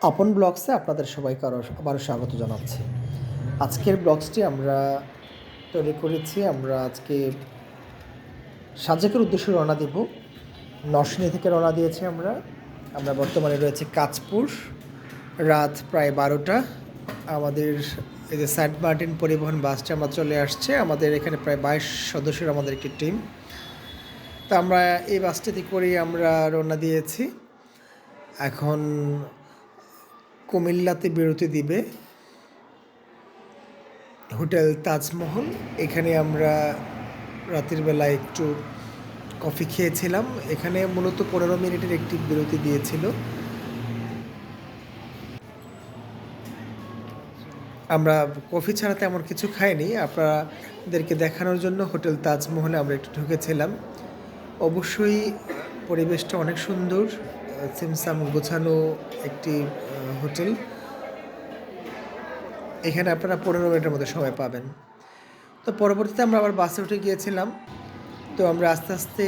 আপন ব্লগসে আপনাদের সবাইকে আবারও স্বাগত জানাচ্ছি। আজকের ব্লগসটি আমরা তৈরি করেছি। আমরা আজকে সাজেকের উদ্দেশ্যে রওনা দেব। নরসিংদী থেকে রওনা দিয়েছি আমরা। আমরা বর্তমানে রয়েছে কাঁচপুর। রাত প্রায় 12টা। আমাদের এই যে সেন্ট মার্টিন পরিবহন বাসটা আমরা চলে আসছে। আমাদের এখানে প্রায় 22 সদস্যের আমাদের একটি টিম। তো আমরা এই বাসটিতে করেই আমরা রওনা দিয়েছি। এখন কুমিল্লাতে বিরতি দিবে হোটেল তাজমহল। এখানে আমরা রাতের বেলা একটু কফি খেয়েছিলাম। এখানে মূলত 15 মিনিটের একটি বিরতি দিয়েছিল। আমরা কফি ছাড়া তেমন কিছু খাইনি। আপনাদেরকে দেখানোর জন্য হোটেল তাজমহলে আমরা একটু ঢুকেছিলাম। অবশ্যই পরিবেশটা অনেক সুন্দর, সিমসাম গোছানো একটি হোটেল। এখানে আপনারা 15 মিনিটের মধ্যে সময় পাবেন। তো পরবর্তীতে আমরা আবার বাসে উঠে গিয়েছিলাম। তো আমরা আস্তে আস্তে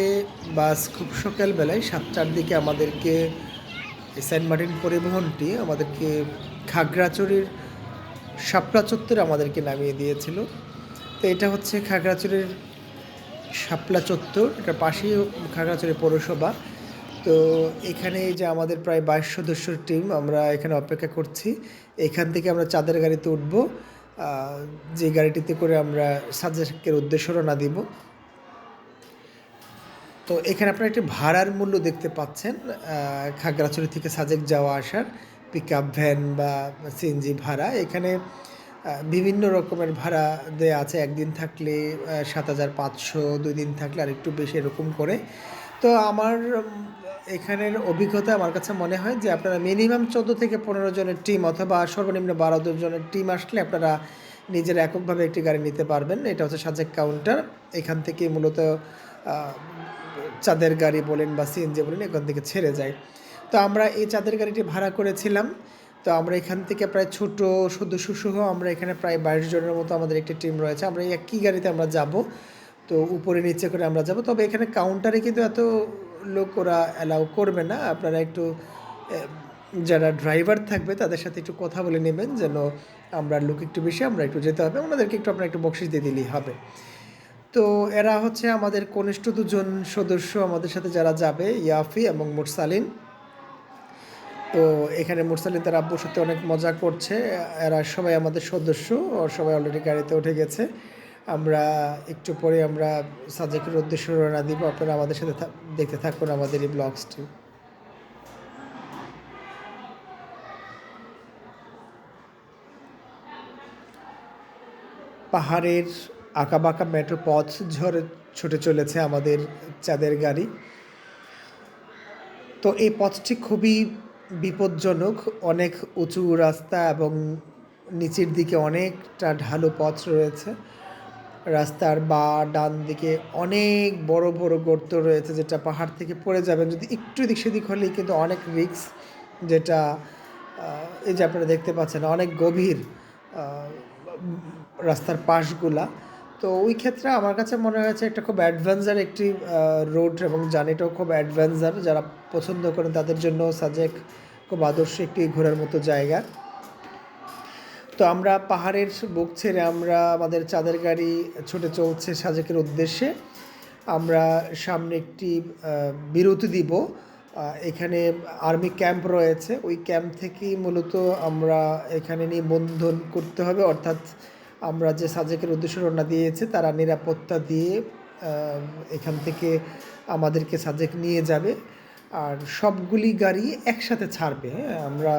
বাস খুব সকালবেলায় 7টার দিকে আমাদেরকে সেন্ট মার্টিন পরিবহনটি আমাদেরকে খাগড়াছড়ির শাপলা চত্বরে আমাদেরকে নামিয়ে দিয়েছিল। তো এটা হচ্ছে খাগড়াছড়ির শাপলা চত্বর, এটার পাশেই খাগড়াছড়ি পৌরসভা। তো এখানে যে আমাদের প্রায় 22 সদস্যের টিম, আমরা এখানে অপেক্ষা করছি। এখান থেকে আমরা চাঁদের গাড়িতে উঠব, যে গাড়িটিতে করে আমরা সাজেকের উদ্দেশ্যে রওনা দিব। তো এখানে আপনারা একটি ভাড়ার মূল্য দেখতে পাচ্ছেন। খাগড়াছড়ি থেকে সাজেক যাওয়া আসার পিক আপ ভ্যান বা সিএনজি ভাড়া, এখানে বিভিন্ন রকমের ভাড়া দেওয়া আছে। একদিন থাকলে 7,500, 2 দিন থাকলে আর একটু বেশি, এরকম করে। তো আমার এখানের অভিজ্ঞতা আমার কাছে মনে হয় যে আপনারা মিনিমাম 14 থেকে 15 জনের টিম অথবা সর্বনিম্ন 12 জনের টিম আসলে আপনারা নিজেরা এককভাবে একটি গাড়ি নিতে পারবেন। এটা হচ্ছে সাজেক কাউন্টার। এখান থেকে মূলত চাঁদের গাড়ি বলেন বা সিএনজি বলেন, এখান থেকে ছেড়ে যায়। তো আমরা এই চাঁদের গাড়িটি ভাড়া করেছিলাম। তো আমরা এখান থেকে প্রায় ছোট সদস্যসহ আমরা এখানে প্রায় 22 জনের মতো আমাদের একটি টিম রয়েছে। আমরা এই একই গাড়িতে আমরা যাব। তো উপরে নিচে করে আমরা যাব। তবে এখানে কাউন্টারে কিন্তু এত লোক ওরা অ্যালাউ করবে না। আপনারা একটু যারা ড্রাইভার থাকবে তাদের সাথে একটু কথা বলে নেবেন, যেন আমরা লোক একটু বেশি, আমরা একটু যেতে হবে, ওনাদেরকে একটু আপনারা একটু বকশিশ দিয়ে দিলেই হবে। তো এরা হচ্ছে আমাদের কনিষ্ঠ 2 জন সদস্য আমাদের সাথে যারা যাবে, ইয়াফি এবং মুরসালিন। তো এখানে মুরসালিন তার আব্বুর সাথে অনেক মজা করছে। এরা সবাই আমাদের সদস্য, সবাই অলরেডি গাড়িতে উঠে গেছে। আমরা একটু পরে আমরা সাজেকের উদ্দেশ্যে রওনা দিব। আপনারা আমাদের সাথে দেখতে থাকুন আমাদের এই ব্লগসটি। পাহাড়ের আঁকাবাঁকা মেঠো পথ ঝরে ছুটে চলেছে আমাদের চাঁদের গাড়ি। তো এই পথটি খুবই বিপজ্জনক, অনেক উঁচু রাস্তা এবং নিচের দিকে অনেকটা ঢালু পথ রয়েছে। রাস্তার ডান দিকে অনেক বড় বড় গর্ত রয়েছে, যেটা পাহাড় থেকে পড়ে যাবেন যদি একটু এদিক সেদিক হলেই কিন্তু অনেক রিস্ক। যেটা এই যে আপনারা দেখতে পাচ্ছেন অনেক গভীর রাস্তার পাশগুলা। তো ওই ক্ষেত্রে আমার কাছে মনে হয়েছে একটা খুব অ্যাডভেঞ্চার একটি রোড, এবং জার্নিটাও খুব অ্যাডভেঞ্চার। যারা পছন্দ করেন তাদের জন্য সাজেক খুব আদর্শ একটি ঘোরার মতো জায়গা। তো আমরা পাহাড়ের বুক ছেড়ে আমরা আমাদের চাঁদের গাড়ি ছুটে চলছে সাজেকের উদ্দেশ্যে। আমরা সামনে একটি বিরতি দিব। এখানে আর্মি ক্যাম্প রয়েছে, ওই ক্যাম্প থেকেই মূলত আমরা এখানে নিবন্ধন করতে হবে, অর্থাৎ আমরা যে সাজেকের উদ্দেশ্যে রওনা দিয়েছে তারা নিরাপত্তা দিয়ে এখান থেকে আমাদেরকে সাজেক নিয়ে যাবে। আর সবগুলি গাড়ি একসাথে ছাড়বে। হ্যাঁ, আমরা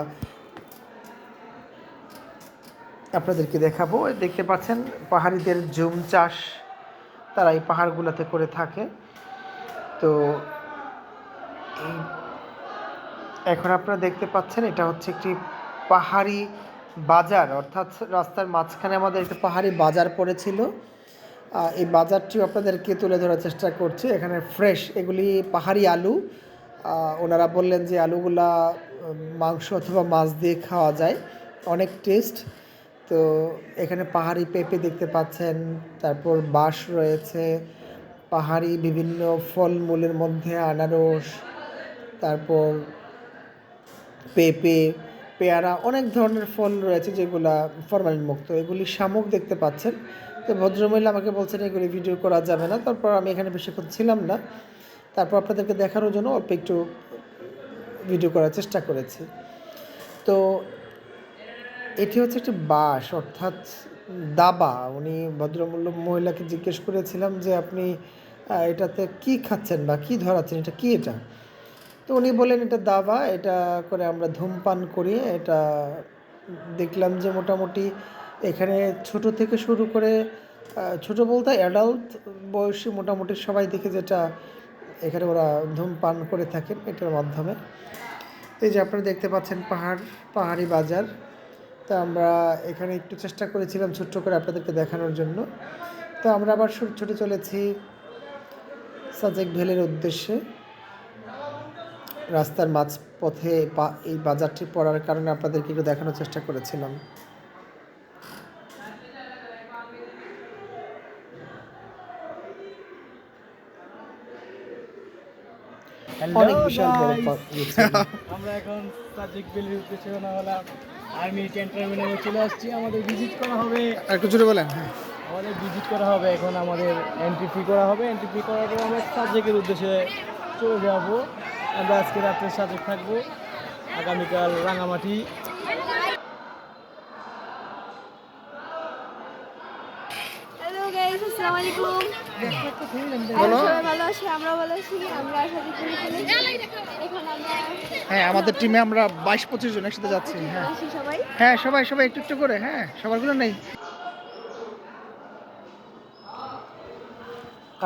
আপনাদেরকে দেখাবো। দেখতে পাচ্ছেন পাহাড়িদের জুম চাষ তারা এই পাহাড়গুলোতে করে থাকে। তো এখন আপনারা দেখতে পাচ্ছেন এটা হচ্ছে একটি পাহাড়ি বাজার, অর্থাৎ রাস্তার মাঝখানে আমাদের একটা পাহাড়ি বাজার পড়েছিল। এই বাজারটিও আপনাদেরকে তুলে ধরার চেষ্টা করছি। এখানে ফ্রেশ এগুলি পাহাড়ি আলু। ওনারা বললেন যে আলুগুলা মাংস অথবা মাছ দিয়ে খাওয়া যায়, অনেক টেস্ট। তো এখানে পাহাড়ি পেঁপে দেখতে পাচ্ছেন, তারপর বাঁশ রয়েছে, পাহাড়ি বিভিন্ন ফলমূলের মধ্যে আনারস, তারপর পেঁপে, পেয়ারা, অনেক ধরনের ফল রয়েছে যেগুলা ফরমালিন মুক্ত। এগুলি শামুক দেখতে পাচ্ছেন। তো ভদ্রমহিলা আমাকে বলছেন এগুলি ভিডিও করা যাবে না। তারপর আমি এখানে বেশিক্ষণ ছিলাম না। তারপর আপনাদেরকে দেখানোর জন্য অল্প একটু ভিডিও করার চেষ্টা করেছি। তো এটি হচ্ছে একটি বাঁশ, অর্থাৎ দাবা। উনি মহিলাকে জিজ্ঞেস করেছিলাম যে আপনি এটাতে কি খাচ্ছেন বা কি ধরাচ্ছেন, এটা কি এটা? তো উনি বললেন এটা দাবা, এটা করে আমরা ধূমপান করি। এটা দেখলাম যে মোটামুটি এখানে ছোট থেকে শুরু করে ছোট বলতে অ্যাডাল্ট বয়সী মোটামুটি সবাই দেখে যেটা এখানে ওরা ধূমপান করে থাকেন এটার মাধ্যমে। এই যে আপনারা দেখতে পাচ্ছেন পাহাড়ি বাজার। তো আমরা এখানে একটু চেষ্টা করেছিলাম ছোট্ট করে আপনাদেরকে দেখানোর জন্য। তো আমরা আবার ছুটে চলেছি সাজেক ভ্যালির উদ্দেশ্যে। রাস্তার মাঝপথে এই বাজারটি পড়ার কারণে আপনাদেরকে একটু দেখানোর চেষ্টা করেছিলাম। অনেক বিশাল বড় আমরা এখন সাজেক ভ্যালির উদ্দেশ্যে রওনা হলাম। আর্মি ক্যান্টনমেন্টে চলে আসছি। আমাদের ভিজিট করা হবে। আর একটু জোরে বলেন। হ্যাঁ, আমাদের ভিজিট করা হবে, এখন আমাদের এন্ট্রি ফি করা হবে। এন্ট্রি ফি করার পরে আমরা সাজেকের উদ্দেশ্যে চলে যাব। আমরা আজকে রাত্রে সাজেক থাকবো, আগামীকাল রাঙামাটি। হ্যালো গাইস, আসসালামু আলাইকুম। সবাই ভালো আছি, আমরা ভালো আছি। আমরা সাজেক ভ্যালি এখন আমরা হ্যাঁ, আমাদের টিমে আমরা 22-25 জন একসাথে যাচ্ছি। হ্যাঁ আছি সবাই। হ্যাঁ, সবাই একটু একটু করে। হ্যাঁ, সবারগুলো নেই।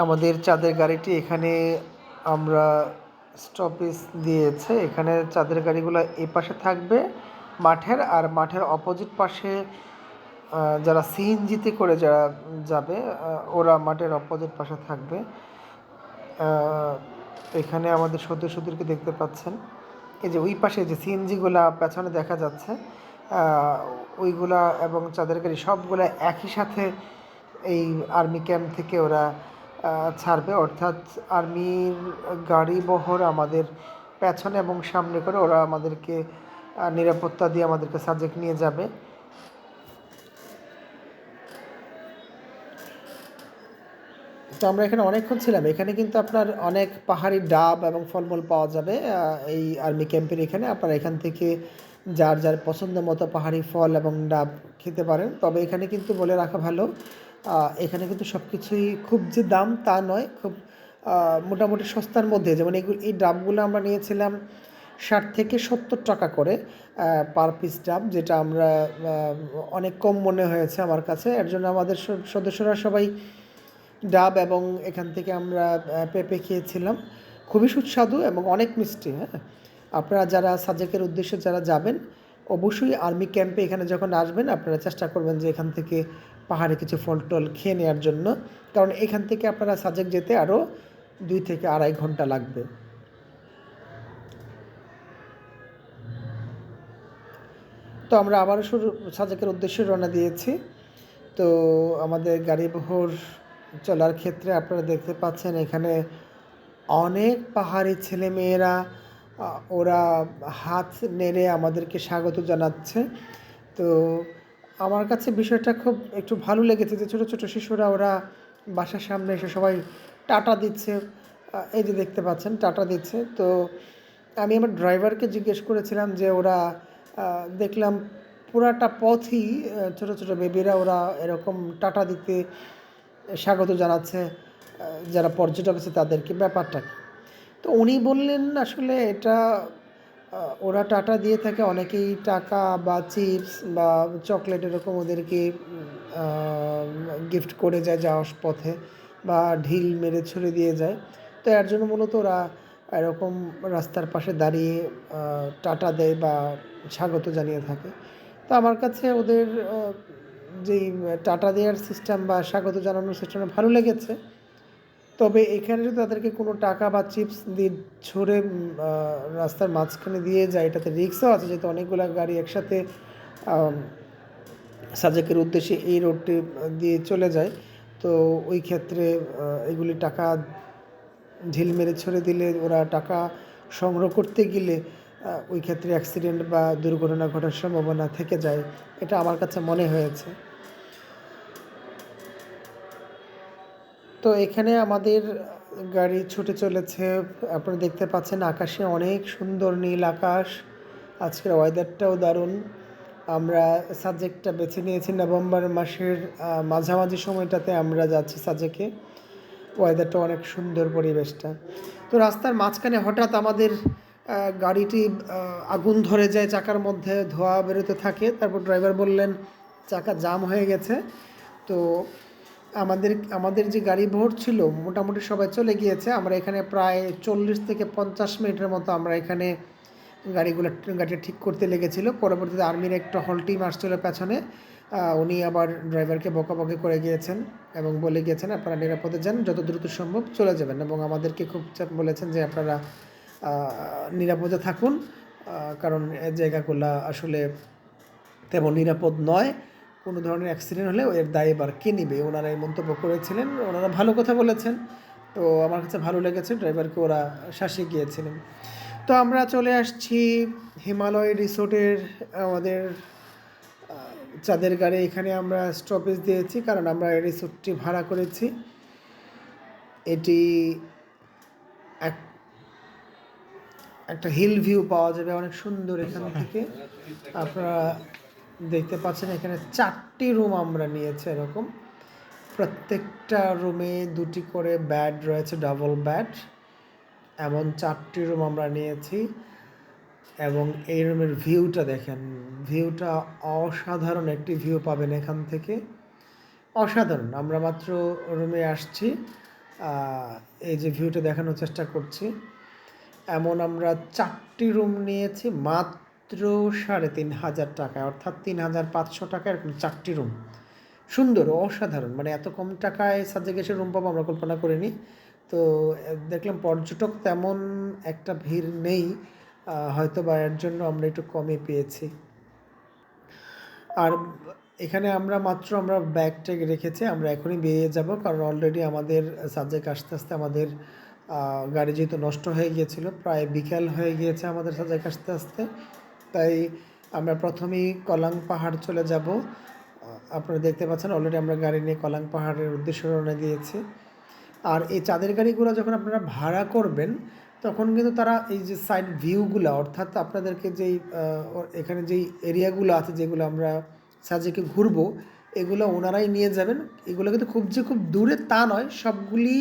আমাদের চাঁদের গাড়িটি এখানে আমরা স্টপেজ দিয়েছে। এখানে চাঁদের গাড়িগুলো এই পাশে থাকবে মাঠের, আর মাঠের অপোজিট পাশে যারা সিএনজিতে করে যারা যাবে ওরা মাঠের অপোজিট পাশে থাকবে। এখানে আমাদের সদস্যদেরকে দেখতে পাচ্ছেন। এই যে ওই পাশে যে সিএনজিগুলা পেছনে দেখা যাচ্ছে, ওইগুলা এবং চাঁদের গাড়ি সবগুলা একই সাথে এই আর্মি ক্যাম্প থেকে ওরা ছাড়বে। অর্থাৎ আর্মির গাড়ি বহর আমাদের পেছনে এবং সামনে করে ওরা আমাদেরকে নিরাপত্তা দিয়ে আমাদেরকে সাজেক নিয়ে যাবে। তো আমরা এখানে অনেকক্ষণ ছিলাম। এখানে কিন্তু আপনার অনেক পাহাড়ি ডাব এবং ফলমূল পাওয়া যাবে এই আর্মি ক্যাম্পের এখানে। আপনারা এখান থেকে যার যার পছন্দ মতো পাহাড়ি ফল এবং ডাব খেতে পারেন। তবে এখানে কিন্তু বলে রাখা ভালো, এখানে কিন্তু সব কিছুই খুব যে দাম তা নয়, খুব মোটামুটি সস্তার মধ্যে। যেমন এই ডাবগুলো আমরা নিয়েছিলাম 60 থেকে 70 টাকা করে পার পিস ডাব, যেটা আমরা অনেক কম মনে হয়েছে আমার কাছে। এর জন্য আমাদের সদস্যরা সবাই ডাব এবং এখান থেকে আমরা পেঁপে খেয়েছিলাম। খুবই সুস্বাদু এবং অনেক মিষ্টি। হ্যাঁ, আপনারা যারা সাজেকের উদ্দেশ্যে যারা যাবেন অবশ্যই আর্মি ক্যাম্পে এখানে যখন আসবেন আপনারা চেষ্টা করবেন যে এখান থেকে পাহাড়ে কিছু ফল টল খেয়ে নেওয়ার জন্য, কারণ এখান থেকে আপনারা সাজেক যেতে আরও 2 থেকে 2.5 ঘন্টা লাগবে। তো আমরা আবারও সাজেকের উদ্দেশ্যে রওনা দিয়েছি। তো আমাদের গাড়ি বহর চলার ক্ষেত্রে আপনারা দেখতে পাচ্ছেন এখানে অনেক পাহাড়ি ছেলেমেয়েরা ওরা হাত নেড়ে আমাদেরকে স্বাগত জানাচ্ছে। তো আমার কাছে বিষয়টা খুব একটু ভালো লেগেছে যে ছোটো ছোটো শিশুরা ওরা বাসার সামনে এসে সবাই টাটা দিচ্ছে। এই যে দেখতে পাচ্ছেন টাটা দিচ্ছে। তো আমি আমার ড্রাইভারকে জিজ্ঞেস করেছিলাম যে ওরা দেখলাম পুরাটা পথই ছোটো ছোটো বেবিরা ওরা এরকম টাটা দিতে স্বাগত জানাচ্ছে যারা পর্যটক আছে তাদেরকে। ব্যাপারটা কি? তো উনি বললেন আসলে এটা ওরা টাটা দিয়ে থাকে, অনেকেই টাকা বা চিপস বা চকলেট এরকম ওদেরকে গিফট করে যায় যাওয়ার পথে, বা ঢিল মেরে ছুঁড়ে দিয়ে যায়। তো এর জন্য মূলত ওরা এরকম রাস্তার পাশে দাঁড়িয়ে টাটা দেয় বা স্বাগত জানিয়ে থাকে। তো আমার কাছে ওদের যেই টাটা দেওয়ার সিস্টেম বা স্বাগত জানানোর সিস্টেমটা ভালো লেগেছে। তবে এখানে যদি তাদেরকে কোনো টাকা বা চিপস দিয়ে ছুঁড়ে রাস্তার মাঝখানে দিয়ে যায়, এটাতে রিস্কও আছে, যেহেতু অনেকগুলো গাড়ি একসাথে সাজেকের উদ্দেশ্যে এই রোডটি দিয়ে চলে যায়। তো ওই ক্ষেত্রে এগুলি টাকা ঢিল মেরে ছুঁড়ে দিলে ওরা টাকা সংগ্রহ করতে গেলে ওই ক্ষেত্রে অ্যাক্সিডেন্ট বা দুর্ঘটনা ঘটার সম্ভাবনা থেকে যায়, এটা আমার কাছে মনে হয়েছে। তো এখানে আমাদের গাড়ি ছুটে চলেছে, আপনারা দেখতে পাচ্ছেন আকাশে অনেক সুন্দর নীল আকাশ, আজকের ওয়েদারটাও দারুণ। আমরা সাজেকটা বেছে নিয়েছি নভেম্বর মাসের মাঝামাঝি সময়টাতে আমরা যাচ্ছি সাজেকে, ওয়েদারটা অনেক সুন্দর পরিবেশটা। তো রাস্তার মাঝখানে হঠাৎ আমাদের গাড়িটি আগুন ধরে যায়, চাকার মধ্যে ধোঁয়া বেরোতে থাকে, তারপর ড্রাইভার বললেন চাকা জাম হয়ে গেছে। তো আমাদের যে গাড়ি ভোর ছিল মোটামুটি সবাই চলে গিয়েছে, আমরা এখানে প্রায় 40 থেকে 50 মিনিটের মতো আমরা এখানে গাড়িটা ঠিক করতে লেগেছিল। পরবর্তীতে আর্মির একটা হল টিম আসছিল পেছনে, উনি আবার ড্রাইভারকে বকাবকি করে গিয়েছেন এবং বলে গিয়েছেন আপনারা নিরাপদে যান, যত দ্রুত সম্ভব চলে যাবেন, এবং আমাদেরকে খুব বলেছেন যে আপনারা নিরাপদে থাকুন, কারণ এই জায়গাগুলো আসলে তেমন নিরাপদ নয়, কোনো ধরনের অ্যাক্সিডেন্ট হলে এর দায় এবার কে নেবে, ওনারা এই মন্তব্য করেছিলেন। ওনারা ভালো কথা বলেছেন, তো আমার কাছে ভালো লেগেছে, ড্রাইভারকে ওরা শাসিয়ে গিয়েছিলেন। তো আমরা চলে আসছি হিমালয় রিসোর্টের আমাদের চাঁদের গাড়ি, এখানে আমরা স্টপেজ দিয়েছি কারণ আমরা এই রিসোর্টটি ভাড়া করেছি। এটি একটা হিল ভিউ পাওয়া যাবে, অনেক সুন্দর এখান থেকে। আপনারা দেখতে পাচ্ছেন এখানে 4টি রুম আমরা নিয়েছি এরকম, প্রত্যেকটা রুমে 2টি করে বেড রয়েছে, ডাবল বেড, এমন 4টি রুম আমরা নিয়েছি। এবং এই রুমের ভিউটা দেখেন, ভিউটা অসাধারণ একটি ভিউ পাবেন এখান থেকে, অসাধারণ। আমরা মাত্র রুমে আসছি, এই যে ভিউটা দেখানোর চেষ্টা করছি। এমন আমরা 4টি রুম নিয়েছি মাত্র 3,500 টাকায়, অর্থাৎ 3,500 টাকা, এরকম 4টি রুম, সুন্দর অসাধারণ। মানে এত কম টাকায় সাজেকে এসে রুম পাবো আমরা কল্পনা করিনি। তো দেখলাম পর্যটক তেমন একটা ভিড় নেই, হয়তো বা এর জন্য আমরা একটু কমে পেয়েছি। আর এখানে আমরা ব্যাগ ট্যাগ রেখেছি, আমরা এখনই বেরিয়ে যাব, কারণ অলরেডি আমাদের সাজেক আসতে আসতে আমাদের গাড়ি যেহেতু নষ্ট হয়ে গিয়েছিল, প্রায় বিকেল হয়ে গিয়েছে আমাদের সাজেক আসতে আসতে, তাই আমরা প্রথমেই কলাং পাহাড় চলে যাব। আপনারা দেখতে পাচ্ছেন অলরেডি আমরা গাড়ি নিয়ে কলাং পাহাড়ের উদ্দেশ্যে রওনা দিয়েছি। আর এই চাঁদের গাড়িগুলো যখন আপনারা ভাড়া করবেন তখন কিন্তু তারা এই যে সাইড ভিউগুলো, অর্থাৎ আপনাদেরকে যেই এখানে যেই এরিয়াগুলো আছে যেগুলো আমরা সাজেকে ঘুরবো, এগুলো ওনারাই নিয়ে যাবেন। এগুলো কিন্তু খুব দূরে তা নয়, সবগুলি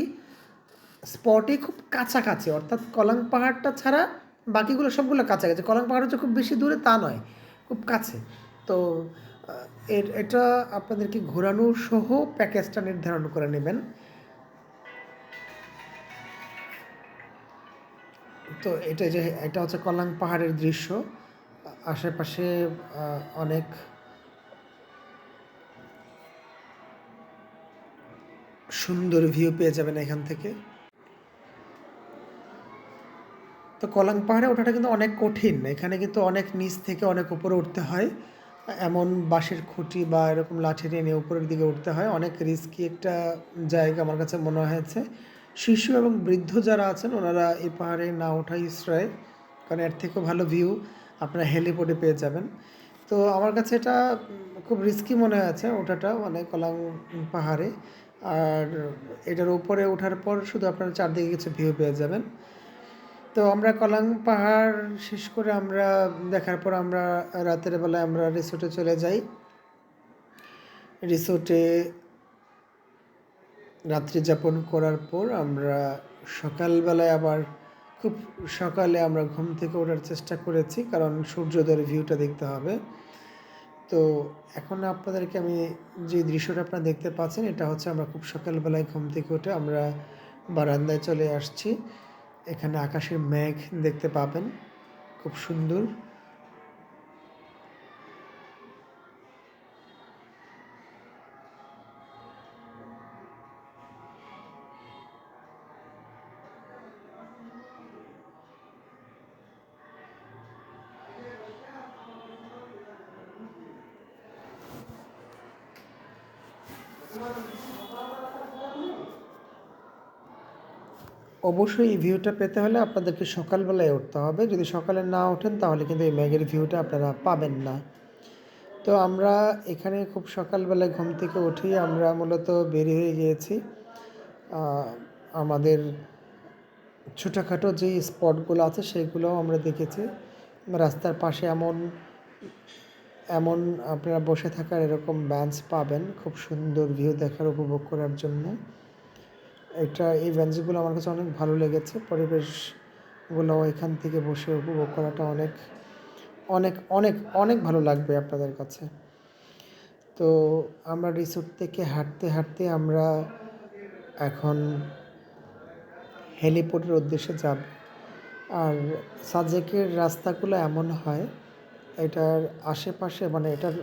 স্পটে খুব কাছাকাছি, অর্থাৎ কলাং পাহাড়টা ছাড়া বাকিগুলো সবগুলো কাছাকাছি। কলাং পাহাড় হচ্ছে খুব বেশি দূরে তা নয়, খুব কাছে। তো এটা আপনাদেরকে ঘোরানো সহ প্যাকেজটা নির্ধারণ করে নেবেন। তো এটা হচ্ছে কলাং পাহাড়ের দৃশ্য, আশেপাশে অনেক সুন্দর ভিউ পেয়ে যাবেন এখান থেকে। তো কলাং পাহাড়ে ওঠাটা কিন্তু অনেক কঠিন, এখানে কিন্তু অনেক নিচ থেকে অনেক উপরে উঠতে হয়, এমন বাঁশের খুঁটি বা এরকম লাঠি নিয়ে উপরের দিকে উঠতে হয়, অনেক রিস্কি একটা জায়গা আমার কাছে মনে হয়েছে। শিশু এবং বৃদ্ধ যারা আছেন ওনারা এই পাহাড়ে না ওঠাই শ্রেয়, কারণ এর থেকেও ভালো ভিউ আপনারা হেলিপ্যাডে পেয়ে যাবেন। তো আমার কাছে এটা খুব রিস্কি মনে হয়েছে ওঠাটা, মানে কলাং পাহাড়ে। আর এটার উপরে ওঠার পর শুধু আপনারা চারদিকে কিছু ভিউ পেয়ে যাবেন। তো আমরা কলাং পাহাড় শেষ করে আমরা দেখার পর আমরা রাতের বেলায় আমরা রিসোর্টে চলে যাই। রিসোর্টে রাত্রি যাপন করার পর আমরা সকালবেলায় আবার খুব সকালে আমরা ঘুম থেকে ওঠার চেষ্টা করেছি, কারণ সূর্যোদয়ের ভিউটা দেখতে হবে। তো এখন আপনাদেরকে আমি যে দৃশ্যটা আপনারা দেখতে পাচ্ছেন, এটা হচ্ছে আমরা খুব সকালবেলায় ঘুম থেকে উঠে আমরা বারান্দায় চলে আসছি। এখানে আকাশের মেঘ দেখতে পাবেন, খুব সুন্দর। অবশ্যই এই ভিউটা পেতে হলে আপনাদেরকে সকালবেলায় উঠতে হবে। যদি সকালে না ওঠেন তাহলে কিন্তু এই মেঘের ভিউটা আপনারা পাবেন না। তো আমরা এখানে খুব সকালবেলায় ঘুম থেকে উঠেই আমরা মূলত বের হয়ে গিয়েছি আ আমাদের ছোটোখাটো যেই স্পটগুলো আছে সেগুলোও আমরা দেখেছি। রাস্তার পাশে এমন এমন আপনারা বসে থাকার এরকম বেঞ্চ পাবেন খুব সুন্দর ভিউ দেখার উপভোগ করার জন্য। এই বেঞ্চগুলো আমার কাছে অনেক ভালো লেগেছে। পরিবেশগুলো এখান থেকে বসে উপভোগ করাটা অনেক অনেক অনেক অনেক ভালো লাগবে আপনাদের কাছে। তো আমরা রিসোর্ট থেকে হাঁটতে হাঁটতে আমরা এখন হেলিপ্যাডের উদ্দেশ্যে যাব। আর সাজেকের রাস্তাগুলো এমন হয়, এটার আশেপাশে মানে এটার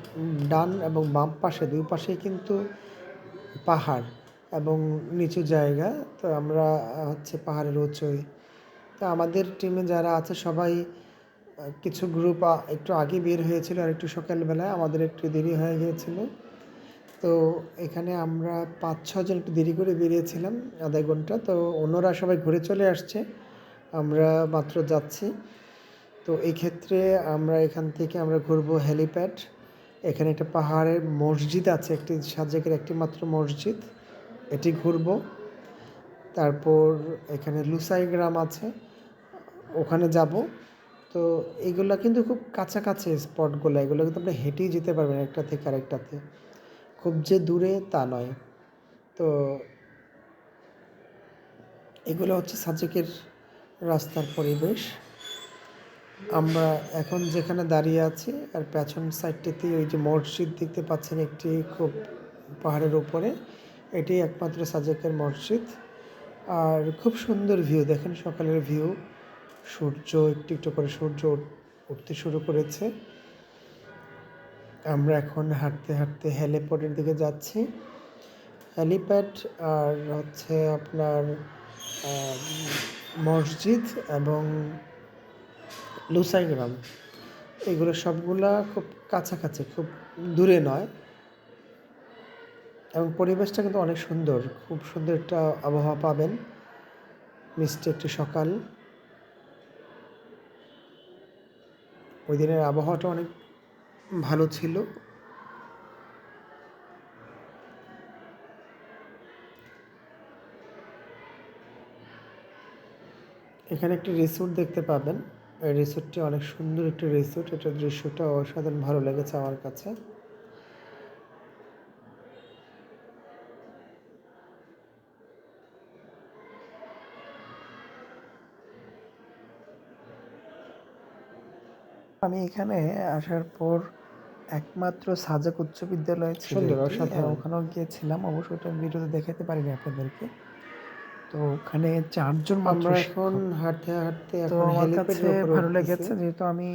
ডান এবং বাম পাশে ২ পাশেই কিন্তু পাহাড় এবং নিচু জায়গা। তো আমরা হচ্ছে পাহাড়ের উঁচুই। তো আমাদের টিমে যারা আছে সবাই কিছু গ্রুপ একটু আগে বের হয়েছিল আর একটু সকালবেলায়, আমাদের একটু দেরি হয়ে গিয়েছিল। তো এখানে আমরা ৫-৬ জন একটু দেরি করে বেরিয়েছিলাম, আধা ঘন্টা। তো অন্যরা সবাই ঘুরে চলে আসছে, আমরা মাত্র যাচ্ছি। তো এই ক্ষেত্রে আমরা এখান থেকে আমরা ঘুরবো হেলিপ্যাড। এখানে একটা পাহাড়ের মসজিদ আছে, একটি সাজেকের একটি মাত্র মসজিদ, এটি ঘুরবো। তারপর এখানে লুসাই গ্রাম আছে, ওখানে যাব। তো এগুলা কিন্তু খুব কাছাকাছি স্পটগুলো, এগুলো কিন্তু আপনি হেঁটেই যেতে পারবেন একটা থেকে আরেকটাতে, খুব যে দূরে তা নয়। তো এগুলো হচ্ছে সাজেকের রাস্তার পরিবেশ। আমরা এখন যেখানে দাঁড়িয়ে আছি আর পেছন সাইডটাতেই ওই যে মসজিদ দেখতে পাচ্ছেন একটি, খুব পাহাড়ের উপরে, এটি একমাত্র সাজেকের মসজিদ। আর খুব সুন্দর ভিউ, দেখেন সকালের ভিউ, সূর্য একটু একটু করে সূর্য উঠতে শুরু করেছে। আমরা এখন হাঁটতে হাঁটতে হেলিপ্যাডের দিকে যাচ্ছি। হেলিপ্যাড আর হচ্ছে আপনার মসজিদ এবং লুসাই গ্রাম, এগুলো সবগুলা খুব কাছাকাছি, খুব দূরে নয়। এবং পরিবেশটা কিন্তু অনেক সুন্দর, খুব সুন্দর একটা আবহাওয়া পাবেন, মিষ্টি একটি সকাল। ওই দিনের আবহাওয়াটা অনেক ভালো ছিল। এখানে একটি রিসোর্ট দেখতে পাবেন, এই রিসোর্টটি অনেক সুন্দর একটি রিসোর্ট, এটার দৃশ্যটা অসাধারণ ভালো লেগেছে আমার কাছে। আমি এখানে আসার পর একমাত্র সাজেক উচ্চ বিদ্যালয় ছিল সুন্দর, একটি, অসাধারণ। ওখানেও গিয়েছিলাম, অবশ্য ওটা ভিডিওতে দেখাতে পারিনি আপনাদেরকে। তো ওখানে ৪ জন মাত্র আমরা এখন শিক্ষক। হাঁটতে হাঁটতে তো এখন আমার কাছে হেলিপ্যাডের উপরে ভালো উঠতেছি। লেগেছে, যেহেতু আমি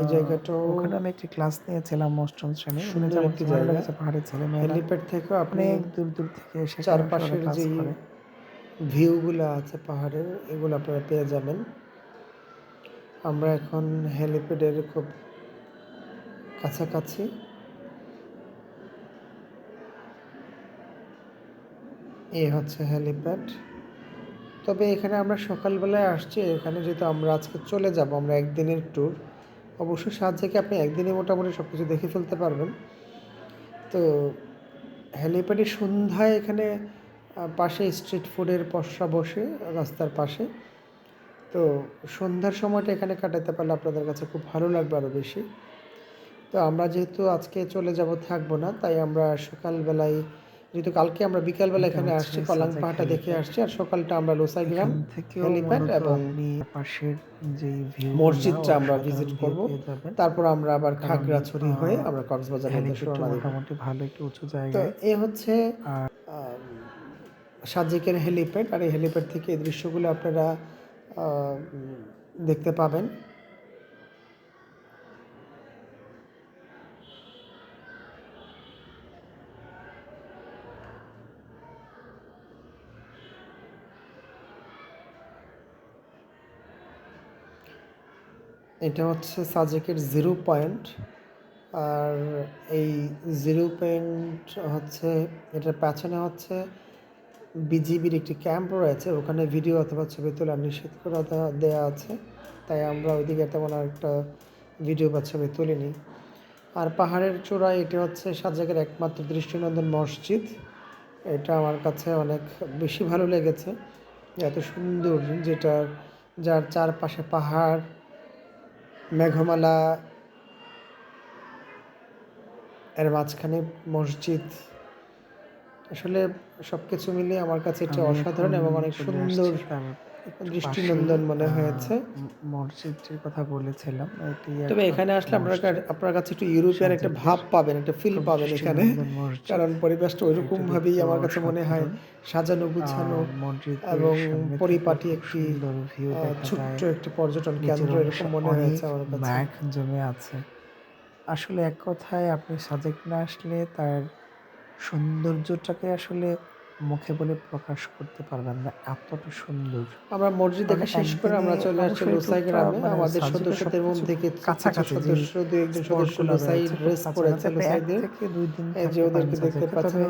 এই জায়গাটাও ওখানে আমি একটি ক্লাস নিয়েছিলাম ৮ম শ্রেণীর। ওখানে সুন্দর আমার একটি কাছে ভালো জায়গা। লেগেছে, পাহাড়ের ছেলেমেয়েরা হেলিপ্যাড থেকেও আপনি অনেক দূর দূর থেকে সেখানে বসে ওরা চারপাশের ক্লাস যেই করে। ভিউগুলো আছে পাহাড়ের, এগুলো আপনারা পেয়ে যাবেন। আমরা এখন হেলিপ্যাডের খুব কাছাকাছি। এই হচ্ছে হেলিপ্যাড। তবে এখানে আমরা সকালবেলায় আসছি, এখানে যেহেতু আমরা আজকে চলে যাব, আমরা একদিনের ট্যুর। অবশ্য সাজেকে আপনি একদিনে মোটামুটি সব কিছু দেখে ফেলতে পারবেন। তো হেলিপ্যাডে সন্ধ্যায় এখানে পাশে স্ট্রিট ফুডের পসরা বসে রাস্তার পাশে। তো সন্ধ্যার সময়টা এখানে কাটাতে পারলে আপনাদের কাছে খুব ভালো লাগবে আরও বেশি। তো আমরা যেহেতু আজকে চলে যাব, থাকবো না, তাই আমরা সকালবেলায়, যেহেতু কালকে আমরা বিকালবেলা এটা এখানে হচ্ছে আসছি, কলাং সাজেক পাহাড়টা দেখে হেলিপ্যাড। আসছি, আর সকালটা আমরা লোসাই গ্রাম, এখান থেকেও হেলিপ্যাড মূলত এবং আপনি পাশের যে ভিউ মসজিদটা আমরা ভিজিট করব। পেয়ে যাবেন। তারপর আমরা আবার কারণ খাগড়াছড়ি হয়ে আমরা কক্সবাজারের উদ্দেশ্যে হেলিপ্যাডটা রওনা দেব। মোটামুটি ভালো একটু উঁচু তো জায়গায়। এ হচ্ছে আর সাজেকের হেলিপ্যাড, আর এই হেলিপ্যাড থেকে এই দৃশ্যগুলো আপনারা দেখতে পাবেন। এটা হচ্ছে সাজেকের জিরো পয়েন্ট। আর এই জিরো পয়েন্ট হচ্ছে, এটার পেছনে হচ্ছে বিজিবির একটি ক্যাম্প রয়েছে, ওখানে ভিডিও অথবা ছবি তোলা নিষেধ করে দেওয়া আছে, তাই আমরা ওইদিকে তেমন একটা ভিডিও বা ছবি তুলিনি। আর পাহাড়ের চূড়ায় এটি হচ্ছে সাজেকের একমাত্র দৃষ্টিনন্দন মসজিদ। এটা আমার কাছে অনেক বেশি ভালো লেগেছে, এত সুন্দর, যার চারপাশে পাহাড়, মেঘমালা, এর মাঝখানে মসজিদ। আসলে সব কিছু মিলিয়ে আমার কাছে এটা অসাধারণ এবং অনেক সুন্দর দৃষ্টিনন্দন মনে হয়েছে। মসজিদটির কথা বলেছিলাম, এটি তবে এখানে আসলে আপনার কাছে একটু ইউরোপিয়ান একটা ভাব পাবেন, একটা ফিল পাবেন এখানে, কারণ পরিবেশটা ওইরকম ভাবেই আমার কাছে মনে হয় সাজানো গুছানো এবং পরিপাটি একটি ছোট্ট একটি পর্যটন কেন্দ্র এরকম মনে হয়েছে আমার কাছে। ম্যাঘ জমে আছে। আসলে এক কথায় আপনি সাজেক না আসলে তার সৌন্দর্যটাকে আসলে মুখে বলে প্রকাশ করতে পারবেন না, এতটা সুন্দর। আমরা মসজিদ দেখা শেষ করে আমরা চলে আসছি লোসাই গ্রামে। আমাদের সদস্যদের মধ্যে থেকে কাছাকাছি দুই একজন সদস্য লোসাই ড্রেস পরেছে, লোসাইদের, এই যে ওদেরকে দেখতে পাচ্ছেন,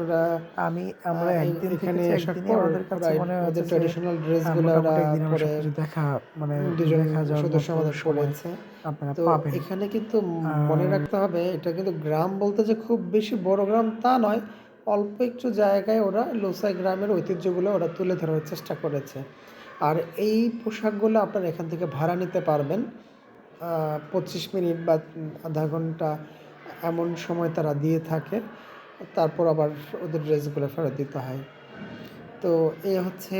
আমরা একদিন এখানে থেকে আসার পর আমাদের কাছে মনে হচ্ছে ওদের ট্র্যাডিশনাল ড্রেসগুলো ওরা পরে দেখা মানে দুজন দেখা যাওয়ার সদস্য আমাদের সময় পড়েছে। আপনারা তো পাবেন। এখানে কিন্তু মনে রাখতে হবে, এটা কিন্তু গ্রাম বলতে যে খুব বেশি বড় গ্রাম তা নয়, অল্প একটু জায়গায় ওরা লোসাই গ্রামের ঐতিহ্যগুলো ওরা তুলে ধরার চেষ্টা করেছে। আর এই পোশাকগুলো আপনারা এখান থেকে ভাড়া নিতে পারবেন 25 মিনিট বা আধা ঘন্টা এমন সময় তারা দিয়ে থাকে, তারপর আবার ওদের ড্রেসগুলো ফেরত দিতে হয়। তো এই হচ্ছে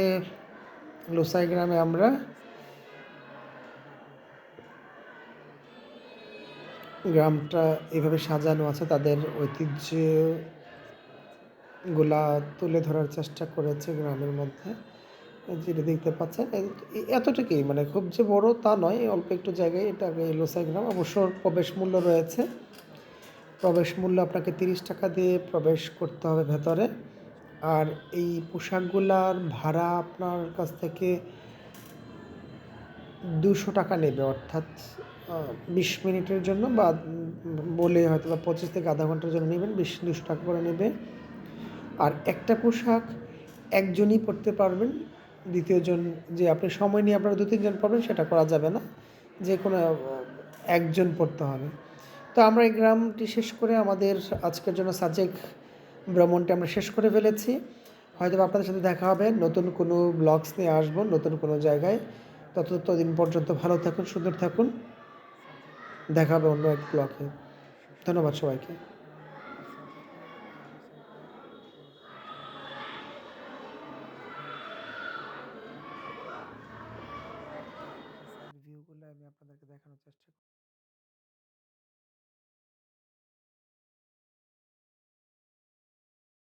লোসাই গ্রামে আমরা গ্রামটা এভাবে সাজানো আছে, তাদের ঐতিহ্যগুলা তুলে ধরার চেষ্টা করেছে গ্রামের মধ্যে। যেটা দেখতে পাচ্ছেন এতটুকুই, মানে খুব যে বড় তা নয়, অল্প একটু জায়গায় এটা লোসাই গ্রাম। অবশ্য প্রবেশ মূল্য রয়েছে, প্রবেশ মূল্য আপনাকে 30 টাকা দিয়ে প্রবেশ করতে হবে ভেতরে। আর এই পোশাকগুলার ভাড়া আপনার কাছ থেকে 200 টাকা নেবে, অর্থাৎ 20 মিনিটের জন্য বা বলে হয়তো বা 25 থেকে আধা ঘন্টার জন্য নেবেন, 200 টাকা করে নেবে। আর একটা পোশাক একজনই পরতে পারবেন, দ্বিতীয়জন যে আপনি সময় নিয়ে আপনারা 2-3 জন পরবেন সেটা করা যাবে না, যে কোনো একজন পরতে হবে। তো আমরা এই গ্রামটি শেষ করে আমাদের আজকের জন্য সাজেক ভ্রমণটি আমরা শেষ করে ফেলেছি। হয়তো আপনাদের সাথে দেখা হবে, নতুন কোনো ব্লগস নিয়ে আসবো নতুন কোনো জায়গায়। ততদিন পর্যন্ত ভালো থাকুন, সুন্দর থাকুন, দেখা হবে অন্য এক ব্লগে। ধন্যবাদ সবাইকে।